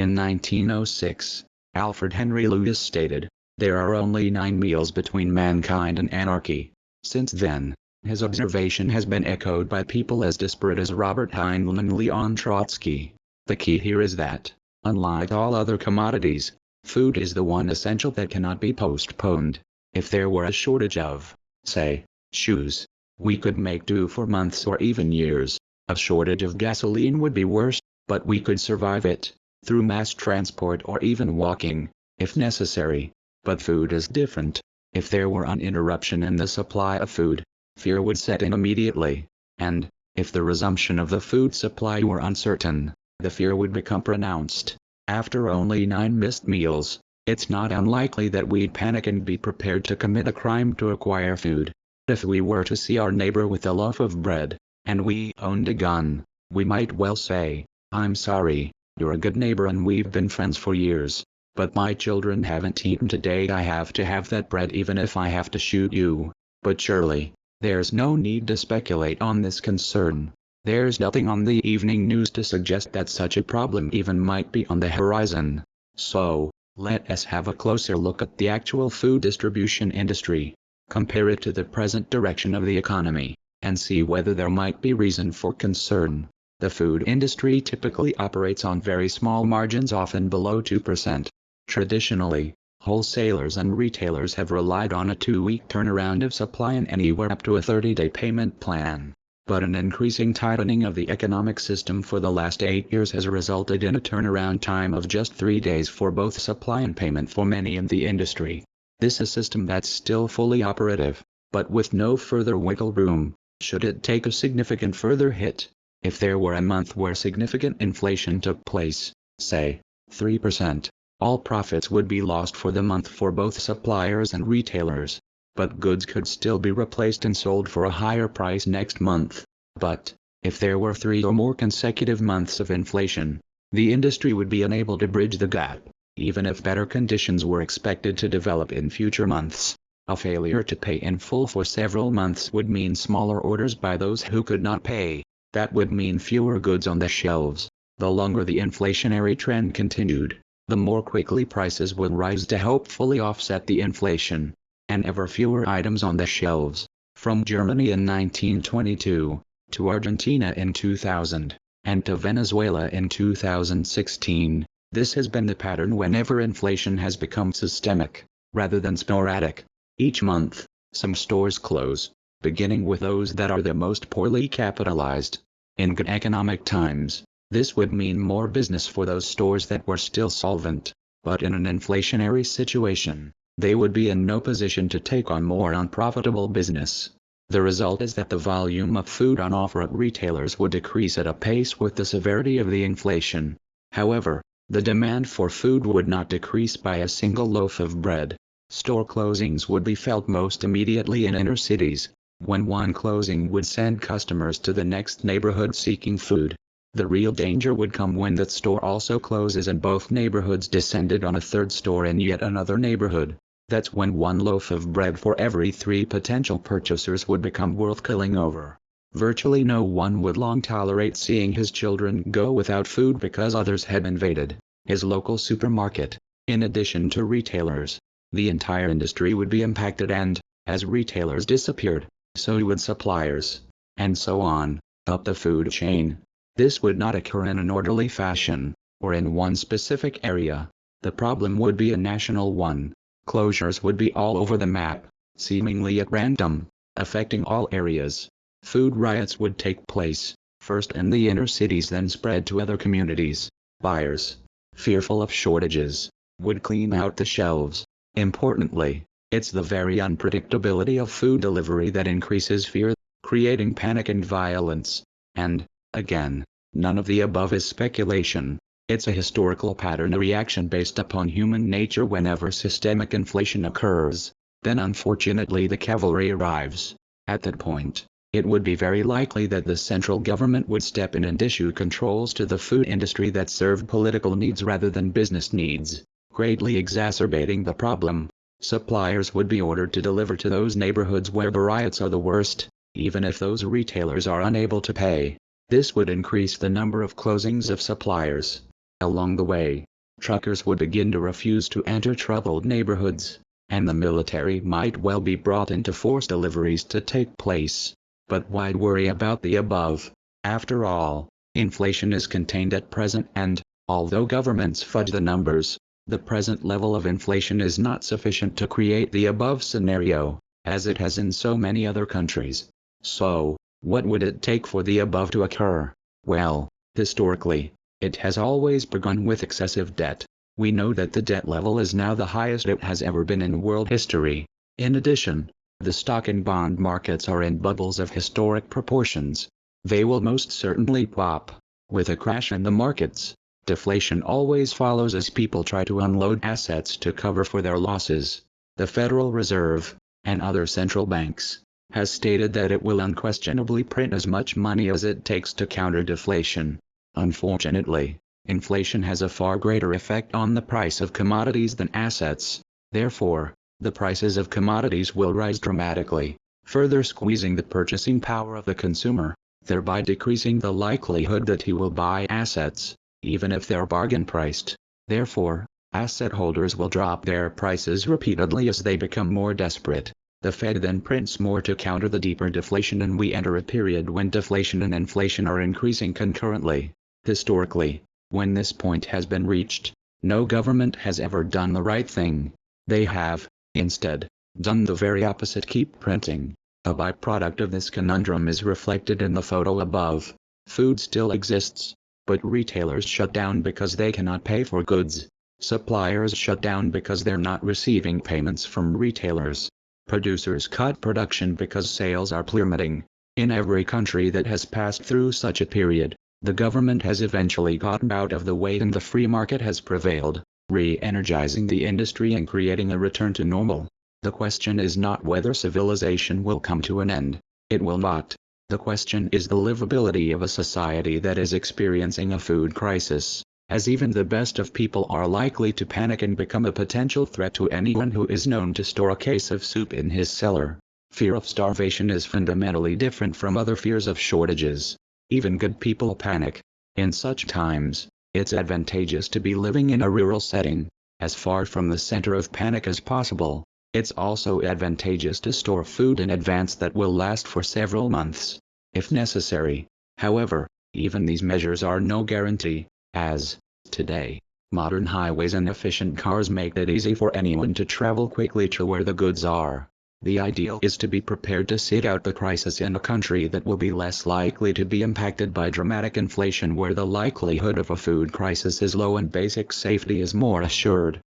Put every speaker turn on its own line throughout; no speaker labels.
In 1906, Alfred Henry Lewis stated, "There are only 9 meals between mankind and anarchy." Since then, his observation has been echoed by people as disparate as Robert Heinlein and Leon Trotsky. The key here is that, unlike all other commodities, food is the one essential that cannot be postponed. If there were a shortage of, say, shoes, we could make do for months or even years. A shortage of gasoline would be worse, but we could survive it, through mass transport or even walking, if necessary. But food is different. If there were an interruption in the supply of food, fear would set in immediately. And, if the resumption of the food supply were uncertain, the fear would become pronounced. After only 9 missed meals, it's not unlikely that we'd panic and be prepared to commit a crime to acquire food. If we were to see our neighbor with a loaf of bread, and we owned a gun, we might well say, "I'm sorry, you're a good neighbor and we've been friends for years, but my children haven't eaten today. I have to have that bread even if I have to shoot you." But surely, there's no need to speculate on this concern. There's nothing on the evening news to suggest that such a problem even might be on the horizon. So, let us have a closer look at the actual food distribution industry, compare it to the present direction of the economy, and see whether there might be reason for concern. The food industry typically operates on very small margins, often below 2%. Traditionally, wholesalers and retailers have relied on a 2-week turnaround of supply and anywhere up to a 30-day payment plan. But an increasing tightening of the economic system for the last 8 years has resulted in a turnaround time of just 3 days for both supply and payment for many in the industry. This is a system that's still fully operative, but with no further wiggle room, should it take a significant further hit. If there were a month where significant inflation took place, say, 3%, all profits would be lost for the month for both suppliers and retailers. But goods could still be replaced and sold for a higher price next month. But, if there were 3 or more consecutive months of inflation, the industry would be unable to bridge the gap, even if better conditions were expected to develop in future months. A failure to pay in full for several months would mean smaller orders by those who could not pay. That would mean fewer goods on the shelves. The longer the inflationary trend continued, the more quickly prices would rise to hopefully offset the inflation. And ever fewer items on the shelves. From Germany in 1922, to Argentina in 2000, and to Venezuela in 2016, this has been the pattern whenever inflation has become systemic, rather than sporadic. Each month, some stores close, beginning with those that are the most poorly capitalized. In good economic times, this would mean more business for those stores that were still solvent, but in an inflationary situation, they would be in no position to take on more unprofitable business. The result is that the volume of food on offer at retailers would decrease at a pace with the severity of the inflation. However, the demand for food would not decrease by a single loaf of bread. Store closings would be felt most immediately in inner cities, when one closing would send customers to the next neighborhood seeking food. The real danger would come when that store also closes and both neighborhoods descended on a third store in yet another neighborhood. That's when 1 loaf of bread for every 3 potential purchasers would become worth killing over. Virtually no one would long tolerate seeing his children go without food because others had invaded his local supermarket. In addition to retailers, the entire industry would be impacted, and, as retailers disappeared, so would suppliers, and so on, up the food chain. This would not occur in an orderly fashion, or in one specific area. The problem would be a national one. Closures would be all over the map, seemingly at random, affecting all areas. Food riots would take place, first in the inner cities, then spread to other communities. Buyers, fearful of shortages, would clean out the shelves. Importantly, it's the very unpredictability of food delivery that increases fear, creating panic and violence. And, again, none of the above is speculation. It's a historical pattern, a reaction based upon human nature whenever systemic inflation occurs. Then unfortunately the cavalry arrives. At that point, it would be very likely that the central government would step in and issue controls to the food industry that serve political needs rather than business needs, greatly exacerbating the problem. Suppliers would be ordered to deliver to those neighborhoods where the riots are the worst, even if those retailers are unable to pay. This would increase the number of closings of suppliers. Along the way, truckers would begin to refuse to enter troubled neighborhoods, and the military might well be brought in to force deliveries to take place. But why worry about the above? After all, inflation is contained at present and, although governments fudge the numbers, the present level of inflation is not sufficient to create the above scenario, as it has in so many other countries. So, what would it take for the above to occur? Well, historically, it has always begun with excessive debt. We know that the debt level is now the highest it has ever been in world history. In addition, the stock and bond markets are in bubbles of historic proportions. They will most certainly pop. With a crash in the markets, deflation always follows as people try to unload assets to cover for their losses. The Federal Reserve, and other central banks, has stated that it will unquestionably print as much money as it takes to counter deflation. Unfortunately, inflation has a far greater effect on the price of commodities than assets. Therefore, the prices of commodities will rise dramatically, further squeezing the purchasing power of the consumer, thereby decreasing the likelihood that he will buy assets, even if they're bargain priced. Therefore, asset holders will drop their prices repeatedly as they become more desperate. The Fed then prints more to counter the deeper deflation, and we enter a period when deflation and inflation are increasing concurrently. Historically, when this point has been reached, no government has ever done the right thing. They have, instead, done the very opposite: keep printing. A byproduct of this conundrum is reflected in the photo above. Food still exists, but retailers shut down because they cannot pay for goods. Suppliers shut down because they're not receiving payments from retailers. Producers cut production because sales are plummeting. In every country that has passed through such a period, the government has eventually gotten out of the way and the free market has prevailed, re-energizing the industry and creating a return to normal. The question is not whether civilization will come to an end. It will not. The question is the livability of a society that is experiencing a food crisis, as even the best of people are likely to panic and become a potential threat to anyone who is known to store a case of soup in his cellar. Fear of starvation is fundamentally different from other fears of shortages. Even good people panic. In such times, it's advantageous to be living in a rural setting, as far from the center of panic as possible. It's also advantageous to store food in advance that will last for several months, if necessary. However, even these measures are no guarantee, as, today, modern highways and efficient cars make it easy for anyone to travel quickly to where the goods are. The ideal is to be prepared to sit out the crisis in a country that will be less likely to be impacted by dramatic inflation, where the likelihood of a food crisis is low and basic safety is more assured.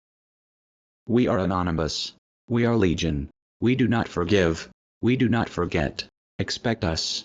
We are anonymous. We are legion. We do not forgive. We do not forget. Expect us.